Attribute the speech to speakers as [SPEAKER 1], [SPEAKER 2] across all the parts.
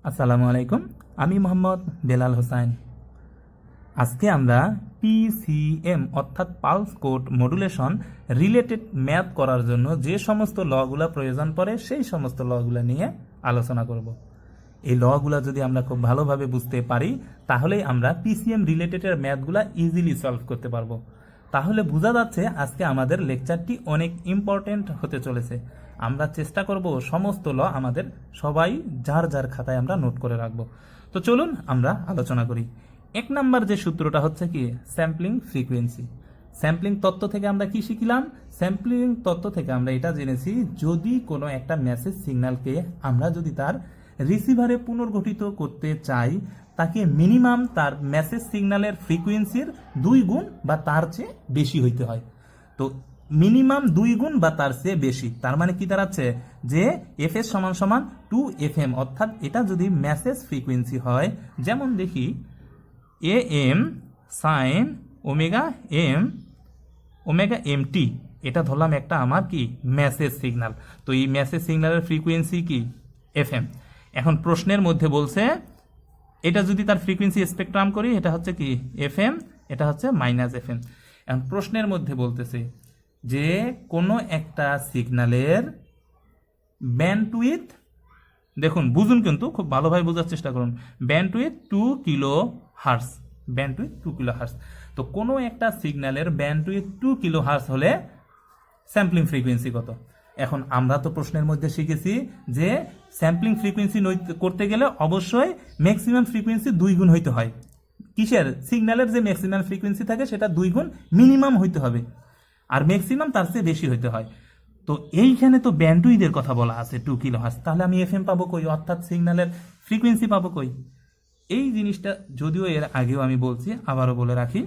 [SPEAKER 1] আসসালামু আলাইকুম। আমি মোহাম্মদ বেলাল হোসাইন। আজকে আমরা পিসিএম অর্থাৎ pulse code modulation related math করার জন্য যে সমস্ত লগুলা প্রয়োজন পড়ে সেই সমস্ত লগুলা নিয়ে আলোচনা করব। এই লগুলা যদি আমরা খুব ভালোভাবে বুঝতে পারি তাহলেই আমরা পিসিএম রিলেটেডের ম্যাথগুলা ইজিলি সলভ করতে পারবো। তাহলে বোঝা যাচ্ছে আজকে আমাদের লেকচারটি অনেক ইম্পর্টেন্ট হতে চলেছে। আমরা চেষ্টা করব সমস্ত ল আমাদের সবাই যার যার খাতায় আমরা নোট করে রাখবো। তো চলুন আমরা আলোচনা করি। এক নাম্বার যে সূত্রটা হচ্ছে কি স্যাম্পলিং ফ্রিকোয়েন্সি। স্যাম্পলিং তত্ত্ব থেকে আমরা কি শিখলাম? স্যাম্পলিং তত্ত্ব থেকে আমরা এটা জেনেছি, যদি কোনো একটা মেসেজ সিগন্যালকে আমরা যদি তার রিসিভারে পুনর্গঠিত করতে চাই, তাকে মিনিমাম তার মেসেজ সিগন্যালের ফ্রিকোয়েন্সির 2 গুণ বা তার চেয়ে বেশি হইতে হয়। তো মিনিমাম 2 গুণ বা তার চেয়ে বেশি, তার মানে কি দাঁড়াচ্ছে যে এফএস সমান সমান 2FM, অর্থাৎ এটা যদি মেসেজ ফ্রিকোয়েন্সি হয়, যেমন দেখি AM সাইন ওমেগা এমটি, এটা ধরলাম একটা আমার কি মেসেজ সিগন্যাল। তো এই মেসেজ সিগন্যালের ফ্রিকোয়েন্সি কি FM। এখন প্রশ্নের মধ্যে বলছে এটা যদি তার ফ্রিকোয়েন্সি স্পেকট্রাম করি, এটা হচ্ছে কি FM, এটা হচ্ছে -FM। এখন প্রশ্নের মধ্যে বলতেছে যে কোনো একটা সিগন্যালের ব্যান্ডউইথ, দেখুন বুঝুন কিন্তু খুব ভালোভাবে বোঝার চেষ্টা করুন, bandwidth 2 kilo hertz, bandwidth 2 kilo hertz. তো কোনো একটা সিগন্যালের ব্যান্ডউইথ 2 কিলো হার্টজ হলে স্যাম্পলিং ফ্রিকোয়েন্সি কত? এখন আমরা তো প্রশ্নের মধ্যে শিখেছি যে স্যাম্পলিং ফ্রিকোয়েন্সি করতে গেলে অবশ্যই ম্যাক্সিমাম ফ্রিকোয়েন্সি 2 গুণ হইতে হয়। কিসের? সিগন্যালের যে ম্যাক্সিমাম ফ্রিকোয়েন্সি থাকে সেটা 2 গুণ মিনিমাম হইতে হবে, আর ম্যাক্সিমাম তার চেয়ে বেশি হইতে হয়। তো এইখানে তো ব্যান্ডউইথের কথা বলা আছে 2 কিলো হার্টজ, তাহলে আমি এফএম পাবো কই, অর্থাৎ সিগন্যালের ফ্রিকোয়েন্সি পাবো কই? এই জিনিসটা যদিও এর আগেও আমি বলছি, আবারও বলে রাখি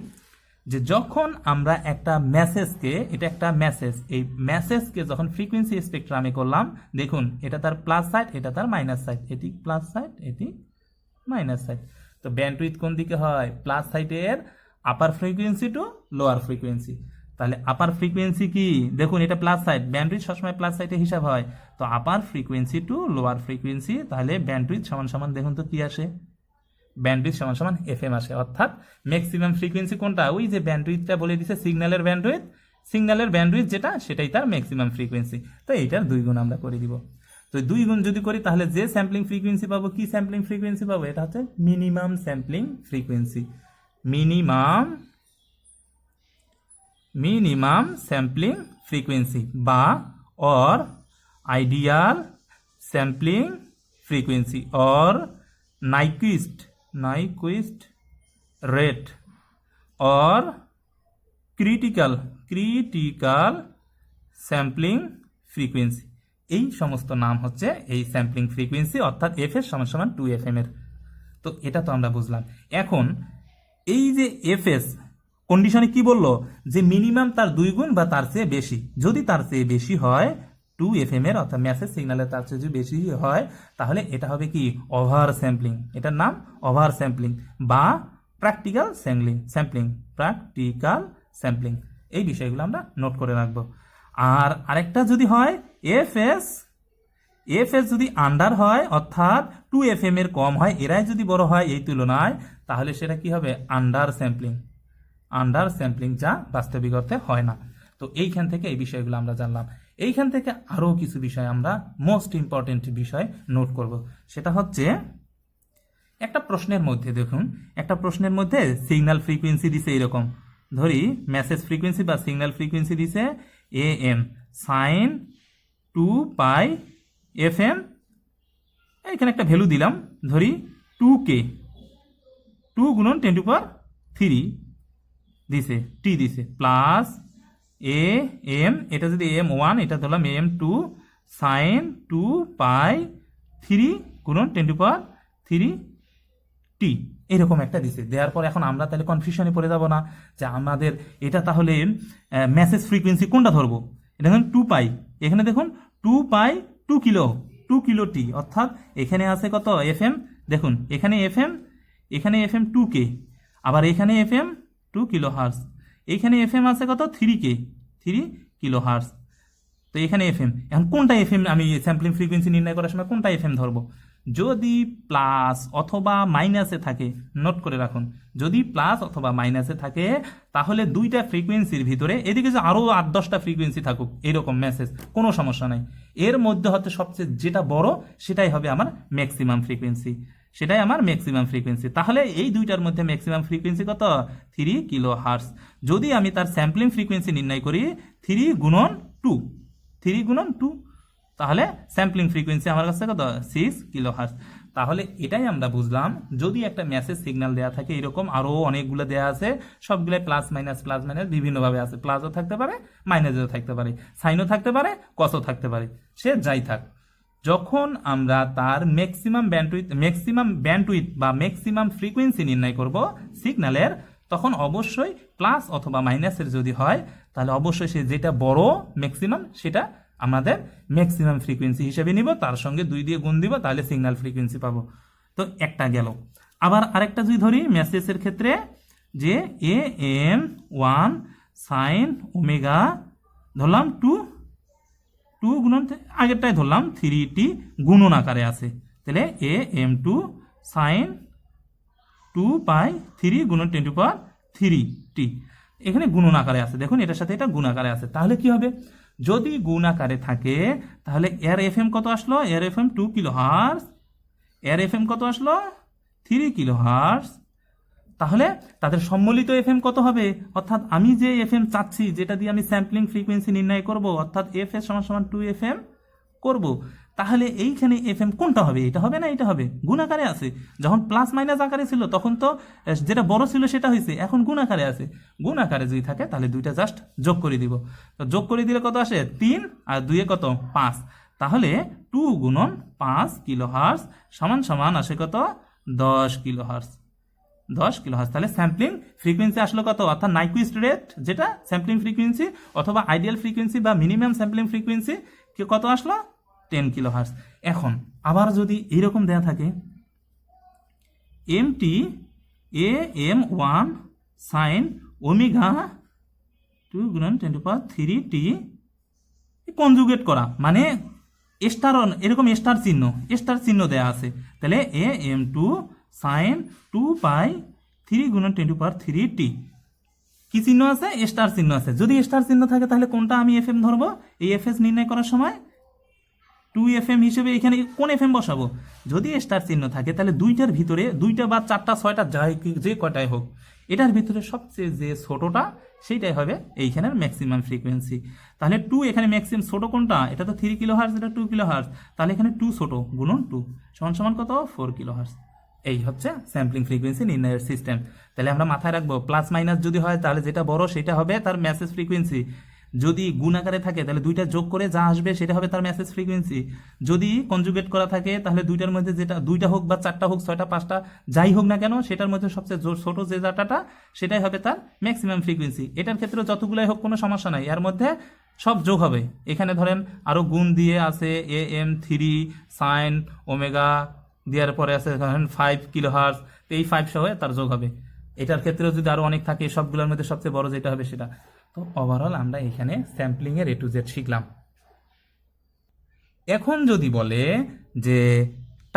[SPEAKER 1] যে যখন আমরা একটা মেসেজকে, এটা একটা মেসেজ, এই মেসেজকে যখন ফ্রিকোয়েন্সি স্পেকট্রামে করলাম, দেখুন এটা তার প্লাস সাইড, এটা তার মাইনাস সাইড, এটি প্লাস সাইড, এটি মাইনাস সাইড। তো ব্যান্ডউইথ কোন দিকে হয়? প্লাস সাইডের আপার ফ্রিকোয়েন্সি টু লোয়ার ফ্রিকোয়েন্সি। তাহলে আপার ফ্রিকোয়েন্সি কি? দেখুন এটা প্লাস সাইড, ব্যান্ডউইথ সবসময় প্লাস সাইডে হিসাব হয়। তো আপার ফ্রিকোয়েন্সি টু লোয়ার ফ্রিকোয়েন্সি, তাহলে ব্যান্ডউইথ সমান সমান দেখুন তো কি আসে, ব্যান্ডউইথ সমান সমান এফএম আসে। অর্থাৎ ম্যাক্সিমাম ফ্রিকোয়েন্সি কোনটা? ওই যে ব্যান্ডউইথটা বলে দিছে সিগন্যালের ব্যান্ডউইথ, সিগন্যালের ব্যান্ডউইথ যেটা সেটাই তার ম্যাক্সিমাম ফ্রিকোয়েন্সি। তো এইটার 2 গুণ আমরা করে দিব। তো 2 গুণ যদি করি তাহলে যে স্যাম্পলিং ফ্রিকোয়েন্সি পাবো, কি স্যাম্পলিং ফ্রিকোয়েন্সি পাবো? এটা হচ্ছে minimum sampling frequency, minimum sampling frequency বা or ideal sampling frequency or Nyquist rate or critical sampling frequency. এই সমস্ত নাম হচ্ছে এই স্যাম্পলিং ফ্রিকোয়েন্সি, অর্থাৎ এফএস সমান সমান 2FM এর। তো এটা তো আমরা বুঝলাম। এখন এই যে এফএস কন্ডিশনে কি বললো? যে মিনিমাম তার 2 গুণ বা তার চেয়ে বেশি। যদি তার চেয়ে বেশি হয় 2FM এর, অর্থাৎ মেসেজ সিগন্যালের তার চেয়ে যদি বেশি হয়, তাহলে এটা হবে কি ওভার স্যাম্পলিং। এটার নাম ওভার স্যাম্পলিং বা প্র্যাকটিক্যাল স্যাম্পলিং। এই বিষয়গুলো আমরা নোট করে রাখবো। আর আরেকটা যদি হয় এফএস যদি আন্ডার হয়, অর্থাৎ 2FM এর কম হয়, এরাই যদি বড় হয় এই তুলনায়, তাহলে সেটা কি হবে? আন্ডার স্যাম্পলিং, যা বাস্তবিক অর্থে হয় না। তো এইখান থেকে এই বিষয়গুলো আমরা জানলাম। এইখান থেকে আরও কিছু বিষয় আমরা মোস্ট ইম্পর্টেন্ট বিষয় নোট করব। সেটা হচ্ছে একটা প্রশ্নের মধ্যে, দেখুন একটা প্রশ্নের মধ্যে সিগন্যাল ফ্রিকোয়েন্সি দিছে এরকম, ধরি মেসেজ ফ্রিকোয়েন্সি বা সিগন্যাল ফ্রিকোয়েন্সি দিছে AM সাইন 2πFM। এখানে একটা ভ্যালু দিলাম, ধরি 2K, 2 গুণন 10⁻³ দিছে, টি দিছে, প্লাস AM, এটা যদি AM1, এটা ধরলাম AM2 সাইন 2π3 গুণন 10⁻³ টি, এরকম একটা দিছে। দেওয়ার পর এখন আমরা তাহলে কনফিউশনে পড়ে যাব না যে আমাদের এটা তাহলে মেসেজ ফ্রিকোয়েন্সি কোনটা ধরবো? এটা দেখুন 2π, এখানে দেখুন 2π 2 কিলো টি, অর্থাৎ এখানে আছে কত FM, দেখুন এখানে FM 2K, আবার এখানে FM 2 কিলো হার্টজ, এখানে FM আছে কত 3 কিলো হার্টজ। তো এখানে FM, এখন কোনটা FM আমি স্যাম্পলিং ফ্রিকোয়েন্সি নির্ণয় করার সময় কোনটা FM ধরবো? যদি প্লাস অথবা মাইনাসে থাকে, নোট করে রাখুন, যদি প্লাস অথবা মাইনাসে থাকে তাহলে দুইটা ফ্রিকোয়েন্সির ভিতরে, এদিকে যে আরও 8-10টা ফ্রিকোয়েন্সি থাকুক এরকম মেসেজ, কোনো সমস্যা নাই, এর মধ্যে হতে সবচেয়ে যেটা বড় সেটাই হবে আমার ম্যাক্সিমাম ফ্রিকোয়েন্সি, সেটাই আমার ম্যাক্সিমাম ফ্রিকোয়েন্সি। তাহলে এই দুইটার মধ্যে ম্যাক্সিমাম ফ্রিকোয়েন্সি কত? 3 কিলো হার্টস। যদি আমি তার স্যাম্পলিং ফ্রিকোয়েন্সি নির্ণয় করি 3 গুণন 2, 3 গুণন 2, তাহলে স্যাম্পলিং ফ্রিকোয়েন্সি আমার কাছে কত? 6 কিলো হার্টস। তাহলে এটাই আমরা বুঝলাম, যদি একটা মেসেজ সিগন্যাল দেওয়া থাকে, এরকম আরও অনেকগুলো দেওয়া আছে, সবগুলো প্লাস মাইনাস বিভিন্নভাবে আছে, প্লাসও থাকতে পারে, মাইনাসও থাকতে পারে, সাইনও থাকতে পারে, কসও থাকতে পারে, সে যাই থাক, যখন আমরা তার ম্যাক্সিমাম ব্যান্ডউইথ বা ম্যাক্সিমাম ফ্রিকোয়েন্সি নির্ণয় করব সিগন্যালের, তখন অবশ্যই প্লাস অথবা মাইনাসের যদি হয় তাহলে অবশ্যই সে যেটা বড় ম্যাক্সিমাম সেটা আমাদের ম্যাক্সিমাম ফ্রিকোয়েন্সি হিসেবে নিব, তার সঙ্গে 2 দিয়ে গুণ দিব, তাহলে সিগন্যাল ফ্রিকোয়েন্সি পাবো। তো একটা গেল। আবার আরেকটা যদি ধরি মেসেজের ক্ষেত্রে, যে AM1 সাইন ওমেগা ধরলাম 2 গুণন, আগেরটাই ধরলাম 3t গুণন আকারে আছে, তাহলে AM2 সাইন 2π3 গুণন 10⁻³ এখানে গুণন আকারে আছে, দেখুন এটার সাথে এটা গুণ আকারে আছে। তাহলে কি হবে? যদি গুণ আকারে থাকে তাহলে এর এফএম কত আসলো? এর এফএম 2 কিলো হার্টজ, এর এফএম কত আসলো? 3 কিলো হার্টজ। তাহলে তাদের সম্মিলিত এফএম কত হবে? অর্থাৎ আমি যে এফএম চাচ্ছি, যেটা দিয়ে আমি স্যাম্পলিং ফ্রিকোয়েন্সি নির্ণয় করব, অর্থাৎ এফএস সমান 2FM করব, তাহলে এইখানে এফএম কোনটা হবে? এটা হবে না এটা হবে? গুণ আকারে আছে। যখন প্লাস মাইনাস আকারে ছিল তখন তো যেটা বড় ছিল সেটা হয়েছে, এখন গুণ আকারে আছে। গুণ আকারে যদি থাকে তাহলে দুইটা জাস্ট যোগ করে দিব, তো যোগ করে দিলে কত আসে? 3 আর 2 কত? 5। তাহলে 2 গুণন 5 কিলো হার্টজ সমান আসে কত? 10 কিলো হার্টজ। 10 kilo hertz. তাহলে স্যাম্পলিং ফ্রিকোয়েন্সি আসলো কত? অর্থাৎ নাইকুইস্ট রেট যেটা স্যাম্পলিং ফ্রিকোয়েন্সি অথবা আইডিয়াল ফ্রিকোয়েন্সি বা মিনিমাম স্যাম্পলিং ফ্রিকোয়েন্সি কত আসলো? 10 কিলো হার্টজ। এখন আবার যদি এইরকম দেয়া থাকে MT AM1 সাইন ওমেগা 2 গুণন 10⁻³ কনজুগেট করা, মানে স্টার, এরকম স্টার চিহ্ন দেয়া আছে, তাহলে AM2 সাইন 2π3 গুণন 10⁻³ কি চিহ্ন আছে? স্টার চিহ্ন আছে। যদি স্টার চিহ্ন থাকে তাহলে কোনটা আমি এফএম ধরবো? এই এফএস নির্ণয় করার সময় 2FM হিসেবে এখানে কোন এফএম বসাবো? যদি স্টার চিহ্ন থাকে তাহলে দুইটার ভিতরে, 2টা বা 4টা 6টা যে কয়টাই হোক, এটার ভিতরে সবচেয়ে যে ছোটটা সেইটাই হবে এইখানের ম্যাক্সিমাম ফ্রিকোয়েন্সি। তাহলে 2 এখানে ম্যাক্সিমাম ছোট কোনটা? এটা তো 3 কিলো হার্টজ, এটা 2 কিলো হার্টজ, তাহলে এখানে 2 ছোট গুণন 2 সমান কত? 4 কিলো হার্টজ। এই হচ্ছে স্যাম্পলিং ফ্রিকোয়েন্সি নির্ণয়ের সিস্টেম। তাহলে আমরা মাথায় রাখবো, প্লাস মাইনাস যদি হয় তাহলে যেটা বড় সেটা হবে তার মেসেজ ফ্রিকোয়েন্সি, যদি গুণ আকারে থাকে তাহলে দুইটা যোগ করে যা আসবে সেটা হবে তার মেসেজ ফ্রিকোয়েন্সি, যদি কনজুগেট করা থাকে তাহলে দুইটার মধ্যে যেটা, 2টা হোক বা 4টা হোক 6টা 5টা যাই হোক না কেন, সেটার মধ্যে সবচেয়ে ছোট যে ডাটাটা সেটাই হবে তার ম্যাক্সিমাম ফ্রিকোয়েন্সি। এটার ক্ষেত্রে যতগুলাই হোক কোনো সমস্যা নাই, এর মধ্যে সব যোগ হবে। এখানে ধরেন আরও গুণ দিয়ে আছে AM3 সাইন ওমেগা দেওয়ার পরে আছে ধরেন 5 কিলো হার্টজ, এই 5 সহ তার যোগ হবে। এটার ক্ষেত্রেও যদি আরও অনেক থাকে, সবগুলোর মধ্যে সবচেয়ে বড় যেটা হবে সেটা। তো ওভারঅল আমরা এখানে স্যাম্পলিংয়ের A to Z শিখলাম। এখন যদি বলে যে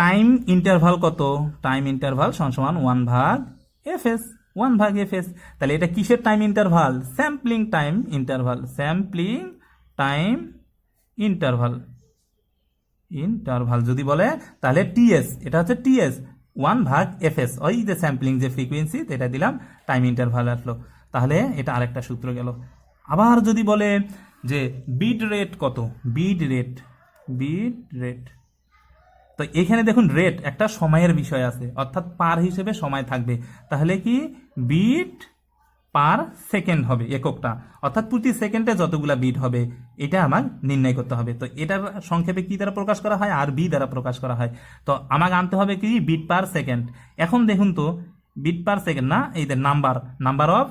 [SPEAKER 1] টাইম ইন্টারভাল কত? টাইম ইন্টারভাল সমান 1/fs, 1/fs। তাহলে এটা কিসের time interval? Sampling time interval, sampling time interval যদি বলে তাহলে TS, এটা হচ্ছে TS 1/fs, ওই যে স্যাম্পলিং যে ফ্রিকোয়েন্সি এটা দিলাম, টাইম ইন্টারভাল আসলো। তাহলে এটা আরেকটা সূত্র গেল। আবার যদি বলে যে বিট রেট কত? বিট রেট, তো এখানে দেখুন রেট একটা সময়ের বিষয় আছে, অর্থাৎ পার হিসেবে সময় থাকবে, তাহলে কি বিট পার সেকেন্ড হবে এককটা, অর্থাৎ প্রতি সেকেন্ডে যতগুলা বিট হবে এটা আমার নির্ণয় করতে হবে। তো এটার সংক্ষেপে কি দ্বারা প্রকাশ করা হয়? আর বি দ্বারা প্রকাশ করা হয়। তো আমাকে আনতে হবে কি? Bit per second. এখন দেখুন তো বিট পার সেকেন্ড না, এই নাম্বার অফ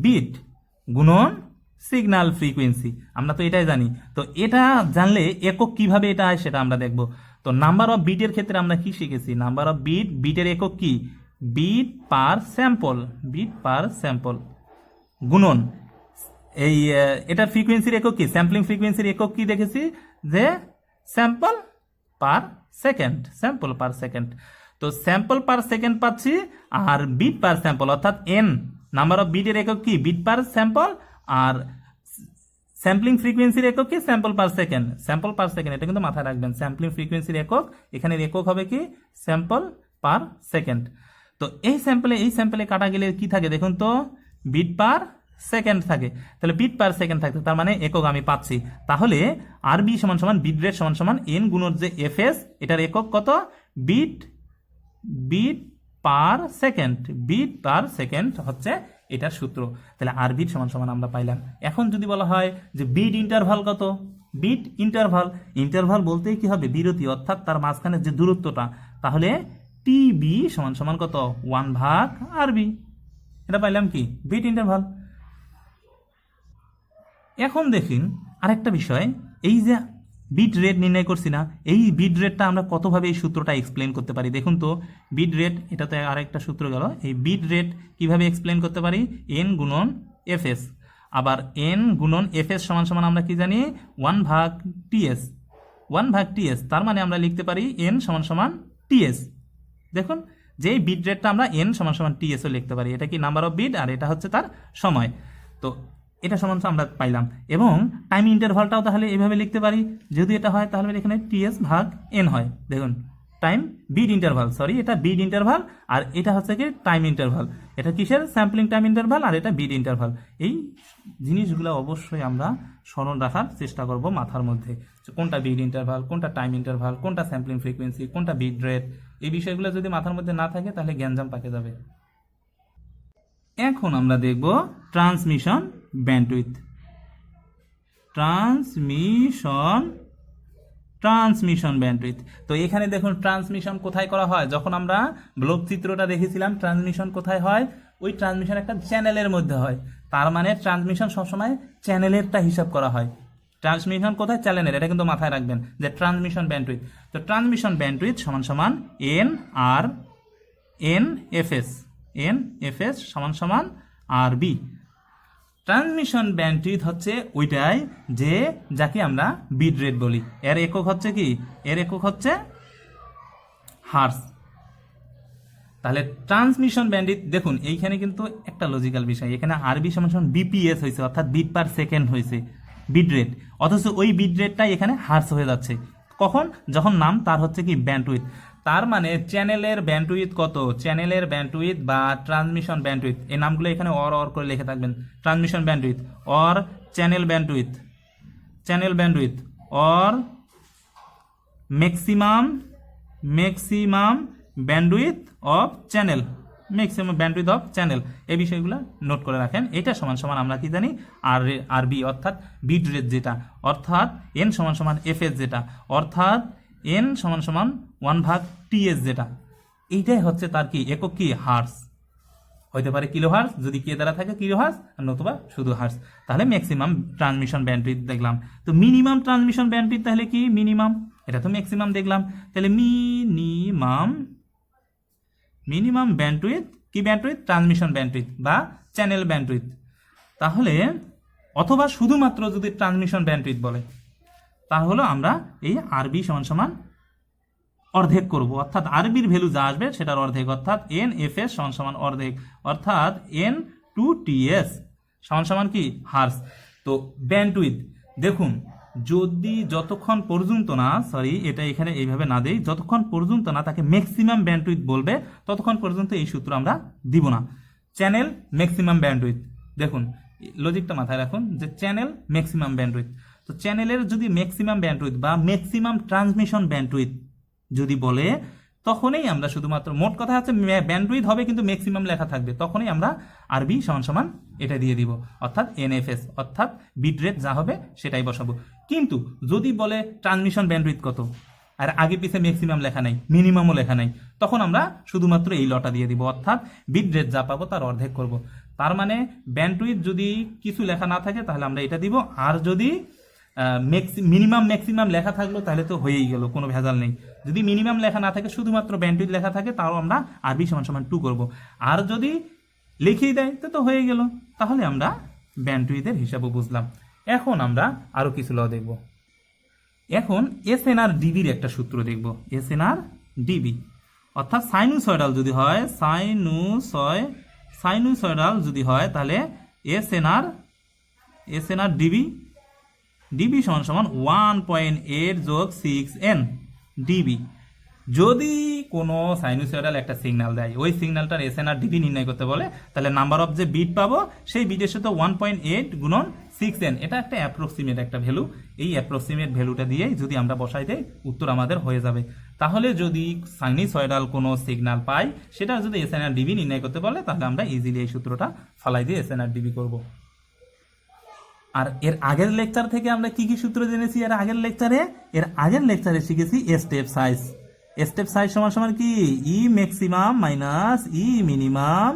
[SPEAKER 1] বিট গুণন সিগন্যাল ফ্রিকোয়েন্সি, আমরা তো এটাই জানি। তো এটা জানলে একক কিভাবে এটা হয় সেটা আমরা দেখব। তো নাম্বার অফ বিটের ক্ষেত্রে আমরা কি শিখেছি? নাম্বার অফ বিটের একক কি? বিট পার স্যাম্পল গুণন এই এটার ফ্রিকোয়েন্সির একক কি? স্যাম্পলিং ফ্রিকোয়েন্সির একক কি দেখেছি? যে sample per second, sample per second. তো স্যাম্পল পার সেকেন্ড পাচ্ছি, আর বিট পার স্যাম্পল অর্থাৎ এন নাম্বার অফ বিটের একক কি বিট পার স্যাম্পল, আর স্যাম্পলিং ফ্রিকোয়েন্সির একক কি sample per second. Sample per second এটা কিন্তু মাথায় রাখবেন, স্যাম্পলিং ফ্রিকোয়েন্সির একক এখানে একক হবে কি স্যাম্পল পার সেকেন্ড। তো এই স্যাম্পলে কাটা গেলে কি থাকে দেখুন তো, বিট পার সেকেন্ড থাকে। তাহলে বিট পার সেকেন্ড থাকতে তার মানে একক আমি পাচ্ছি। তাহলে আরবি সমান সমান বিট রেট সমান সমান এন গুণর যে এফএস, এটার একক কত bit per second, bit per second হচ্ছে এটার সূত্র। তাহলে আর বিট সমান সমান আমরা পাইলাম। এখন যদি বলা হয় যে বিট ইন্টারভাল কত, বিট ইন্টারভাল বলতেই কি হবে বিরতি, অর্থাৎ তার মাঝখানে যে দূরত্বটা, তাহলে টিবি সমান সমান কত 1/RB, এটা পাইলাম কি বিট ইন্টারভাল। এখন দেখুন আরেকটা বিষয়, এই যে বিট রেট নির্ণয় করছি না, এই বিট রেটটা আমরা কতভাবে এই সূত্রটা এক্সপ্লেন করতে পারি দেখুন তো। বিট রেট এটা তো আরেকটা সূত্র গেল, এই বিট রেট কিভাবে এক্সপ্লেন করতে পারি, এন গুণন এফএস। আবার এন গুণন এফএস সমান সমান আমরা কি জানি 1/TS, 1/TS, তার মানে আমরা লিখতে পারি এন সমান সমান টিএস। দেখুন যে বিট রেটটা আমরা এন সমান সমান টিএসও লিখতে পারি, এটা কি নাম্বার অফ বিট আর এটা হচ্ছে তার সময়। তো এটা সমান আমরা পাইলাম। এবং টাইম ইন্টারভালটাও তাহলে এভাবে লিখতে পারি, যদি এটা হয় তাহলে এখানে টিএস ভাগ এন হয়। দেখুন টাইম বিট ইন্টারভাল, সরি এটা বিট ইন্টারভাল আর এটা হচ্ছে কি টাইম ইন্টারভাল, এটা কিসের স্যাম্পলিং টাইম ইন্টারভাল আর এটা বিট ইন্টারভাল। এই জিনিসগুলো অবশ্যই আমরা স্মরণ রাখার চেষ্টা করব মাথার মধ্যে, কোনটা বিট ইন্টারভাল, কোনটা টাইম ইন্টারভাল, কোনটা স্যাম্পলিং ফ্রিকোয়েন্সি, কোনটা বিট রেট। এই বিষয়গুলো যদি মাথার মধ্যে না থাকে তাহলে গ্যাঞ্জাম পাকে যাবে। এখন আমরা দেখব ট্রান্সমিশন ব্যান্ডউইথ। Transmission bandwidth. তো এখানে দেখুন ট্রান্সমিশন কোথায় করা হয়, যখন আমরা ব্লক চিত্রটা দেখেছিলাম ট্রান্সমিশন কোথায় হয়, ওই ট্রান্সমিশন একটা চ্যানেলের মধ্যে হয়। তার মানে ট্রান্সমিশন সবসময় চ্যানেলেরটা হিসাব করা হয়। ট্রান্সমিশন কোথায়, চ্যানেলের, এটা কিন্তু মাথায় রাখবেন যে ট্রান্সমিশন ব্যান্ডউইথ। তো ট্রান্সমিশন ব্যান্ডউইথ সমান সমান এন আর এন এফএস সমান সমান আর বি। ট্রান্সমিশন ব্যান্ডউইথ হচ্ছে ওইটাই যে যাকে আমরা বিট রেট বলি, এর একক হচ্ছে কি, এর একক হচ্ছে হার্স। তাহলে ট্রান্সমিশন ব্যান্ডউইথ দেখুন এইখানে কিন্তু একটা লজিক্যাল বিষয়, এখানে আরবি সমান সমান বিপিএস হয়েছে অর্থাৎ বিট পার সেকেন্ড হয়েছে বিট রেট, অথচ ওই বিট রেটটাই এখানে হার্স হয়ে যাচ্ছে। কখন, যখন নাম তার হচ্ছে কি ব্যান্ডউইথ। তার মানে চ্যানেলের ব্যান্ডউইথ কত, চ্যানেলের ব্যান্ডউইথ বা ট্রান্সমিশন ব্যান্ডউইথ, এই নামগুলো এখানে অর করে লিখে থাকবেন। Transmission bandwidth or channel bandwidth or maximum bandwidth of channel, এই বিষয়গুলো নোট করে রাখেন। এটা সমান সমান আমরা কি জানি আরবি অর্থাৎ বিট রেট যেটা, অর্থাৎ এন সমান সমান এফএস যেটা, অর্থাৎ এন সমান সমান 1/TS যেটা, এইটাই হচ্ছে তার কি একক কি হার্স। হইতে পারে কিলো হার্স যদি কে দ্বারা থাকে কিলো হার্স, আর নতুবা শুধু হার্স। তাহলে ম্যাক্সিমাম ট্রান্সমিশন ব্যান্ডউইথ দেখলাম। তো মিনিমাম ট্রান্সমিশন ব্যান্ডউইথ তাহলে কি মিনিমাম, এটা তো ম্যাক্সিমাম দেখলাম। তাহলে মিনিমাম ব্যান্ডউইথ কি ব্যান্ডউইথ, ট্রান্সমিশন ব্যান্ডউইথ বা চ্যানেল ব্যান্ডউইথ। তাহলে অথবা শুধুমাত্র যদি ট্রান্সমিশন ব্যান্ডউইথ বলে তাহলে আমরা এই আরবি সমান সমান অর্ধেক করব, অর্থাৎ আরবির ভ্যালু যা আসবে সেটার অর্ধেক, অর্থাৎ এন এফ এস সমান সমান অর্ধেক, অর্থাৎ এন টু টিএস সমান সমান কি হার্স। তো ব্যান্ডউইথ দেখুন যদি যতক্ষণ পর্যন্ত না, সরি এটা এখানে এইভাবে না দেই, যতক্ষণ পর্যন্ত না তাকে ম্যাক্সিমাম ব্যান্ডউইথ বলবে ততক্ষণ পর্যন্ত এই সূত্র আমরা দিব না। চ্যানেল ম্যাক্সিমাম ব্যান্ডউইথ, দেখুন লজিকটা মাথায় রাখুন যে চ্যানেল ম্যাক্সিমাম ব্যান্ডউইথ। তো চ্যানেলের যদি ম্যাক্সিমাম ব্যান্ডউইথ বা ম্যাক্সিমাম ট্রান্সমিশন ব্যান্ডউইথ যদি বলে, তখনই আমরা শুধুমাত্র, মোট কথা হচ্ছে ব্যান্ডউইথ হবে কিন্তু ম্যাক্সিমাম লেখা থাকবে, তখনই আমরা আরবি সমান সমান এটা দিয়ে দিব, অর্থাৎ এনএফএস অর্থাৎ বিট রেট যা হবে সেটাই বসাবো। কিন্তু যদি বলে ট্রান্সমিশন ব্যান্ডউইথ কত আর আগে পিছে ম্যাক্সিমাম লেখা নাই, মিনিমামও লেখা নাই, তখন আমরা শুধুমাত্র এই লটা দিয়ে দিব, অর্থাৎ বিট রেট যা পাবো তার অর্ধেক করব। তার মানে ব্যান্ডউইথ যদি কিছু লেখা না থাকে তাহলে আমরা এটা দিব, আর যদি মিনিমাম ম্যাক্সিমাম লেখা থাকলো তাহলে তো হয়েই গেল, কোনো ভেজাল নেই। যদি মিনিমাম লেখা না থাকে শুধুমাত্র ব্যান্ডউইথ লেখা থাকে তাও আমরা আরবি সমান সমান 2 করব। আর যদি লিখেই দেয় তো হয়ে গেল, তাহলে আমরা ব্যান্ডউইথের হিসাবও বুঝলাম। এখন আমরা আরও কিছু ল দেখব। এখন এসএনআর ডিবির একটা সূত্র দেখব, এসএনআর ডিবি অর্থাৎ সাইনুসয়েডাল যদি হয়, সাইনুসয়েডাল যদি হয় তাহলে এসএনআর ডিবি সমান সমান 1.8 যোগ 6n ডিবি। যদি কোনো সাইনুসয়েডাল একটা সিগন্যাল দেয়, ওই সিগন্যালটার এসএনআর ডিবি নির্ণয় করতে বলে, তাহলে নাম্বার অফ যে বিট পাবো সেই বিটের সাথে 1.8 গুণন 6n, এটা একটা অ্যাপ্রক্সিমেট একটা ভ্যালু। এই অ্যাপ্রক্সিমেট ভ্যালুটা দিয়ে যদি আমরা বসাই দেই উত্তর আমাদের হয়ে যাবে। তাহলে যদি সাইনুসয়েডাল কোনো সিগন্যাল পাই, সেটা যদি এসএনআর ডিবি নির্ণয় করতে বলে, তাহলে আমরা ইজিলি এই সূত্রটা ফালাই দিয়ে এসএনআর ডিবি করব। আর এর আগের লেকচার থেকে আমরা কি কি সূত্র জেনেছি? এর আগের লেকচারে শিখেছি স্টেপ সাইজ। স্টেপ সাইজ সমান সমান কি? ই ম্যাক্সিমাম মাইনাস ই মিনিমাম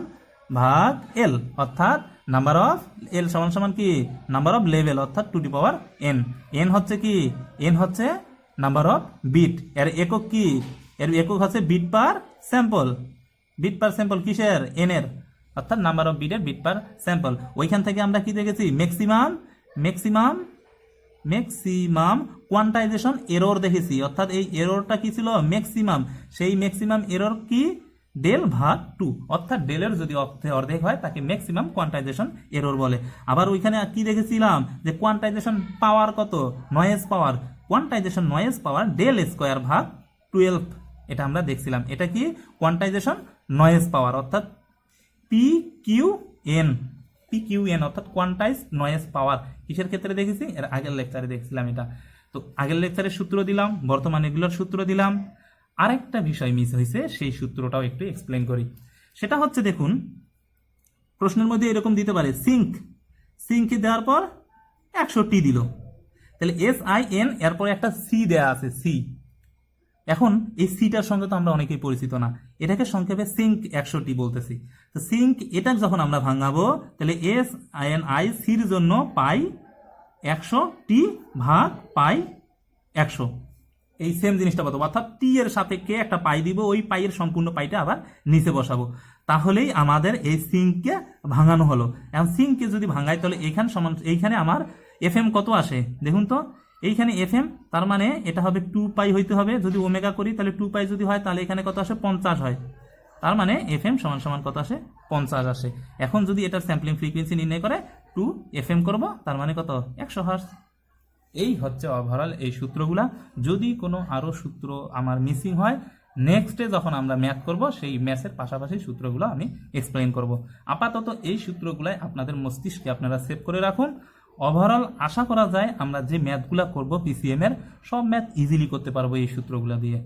[SPEAKER 1] ভাগ এল, অর্থাৎ নাম্বার অফ এল সমান সমান কি? নাম্বার অফ লেভেল, অর্থাৎ to the power N. N হচ্ছে কি? এন হচ্ছে নাম্বার অফ বিট। এর একক কি? এর একক হচ্ছে বিট পার স্যাম্পল। বিট পার স্যাম্পল কিসের? এন এর, অর্থাৎ নাম্বার অফ বিটের বিট পার স্যাম্পল। ওইখান থেকে আমরা কি দেখেছি? ম্যাক্সিমাম কোয়ান্টাইজেশন এরর দেখেছি, অর্থাৎ এই এররটা কি ছিল? ম্যাক্সিমাম। সেই ম্যাক্সিমাম এরর কি? ডেল ভাগ 2, অর্থাৎ ডেলের যদি অর্ধেক হয় তাকে ম্যাক্সিমাম কোয়ান্টাইজেশন এরর বলে। আবার ওইখানে কি দেখেছিলাম? যে কোয়ান্টাইজেশন পাওয়ার কত? Noise power. Quantization noise power del square ভাগ 12, এটা আমরা দেখছিলাম। এটা কি? কোয়ান্টাইজেশন নয়েজ পাওয়ার, অর্থাৎ PQN, অর্থাৎ কোয়ান্টাইজ নয়েজ পাওয়ার। কিসের ক্ষেত্রে দেখেছি? এর আগের লেকচারে দেখছিলাম এটা। তো আগের লেকচারে সূত্র দিলাম, বর্তমানে এগুলোর সূত্র দিলাম। আরেকটা বিষয় মিস হয়েছে, সেই সূত্রটাও একটু এক্সপ্লেন করি। সেটা হচ্ছে, দেখুন প্রশ্নের মধ্যে এরকম দিতে পারে সিঙ্ক দেওয়ার পর 100T দিল, তাহলে SIN এরপরে একটা সি দেয়া আছে, সি। এখন এই সিটার সঙ্গে তো আমরা অনেকেই পরিচিত না, এটাকে সংক্ষেপে সিঙ্ক 100T বলতেছি। তো সিঙ্ক এটা যখন আমরা ভাঙাবো, তাহলে SINI সির জন্য পাই 100T ভাগ পাই 100, এই সেম জিনিসটা পাবো। অর্থাৎ টি এর সাপেক্ষে একটা পাই দিব, ওই পাইয়ের সম্পূর্ণ পাইটা আবার নিচে বসাবো, তাহলেই আমাদের এই সিঙ্ককে ভাঙানো হলো। এখন সিঙ্ককে যদি ভাঙাই, তাহলে এইখানে আমার FM কত আসে দেখুন তো। এইখানে FM, তার মানে এটা হবে 2π হইতে হবে। যদি ওমেগা করি তাহলে 2π যদি হয়, তাহলে এখানে কত আসে? 50 হয়। তার মানে FM সমান সমান কত আসে? 50 আসে। এখন যদি এটার স্যাম্পলিং ফ্রিকোয়েন্সি নির্ণয় করে 2FM করব, তার মানে কত? 100 হার্টজ। এই হচ্ছে ওভারঅল এই সূত্রগুলা। যদি কোনো আরও সূত্র আমার মিসিং হয়, নেক্সটে যখন আমরা ম্যাথ করব, সেই ম্যাথের পাশাপাশি সূত্রগুলো আমি এক্সপ্লেন করব। আপাতত এই সূত্রগুলাই আপনাদের মস্তিষ্কে আপনারা সেভ করে রাখুন। ওভারঅল আশা করা যায় আমরা যে ম্যাথগুলা করব PCM এর, সব ম্যাথ ইজিলি করতে পারবো এই সূত্রগুলো দিয়ে।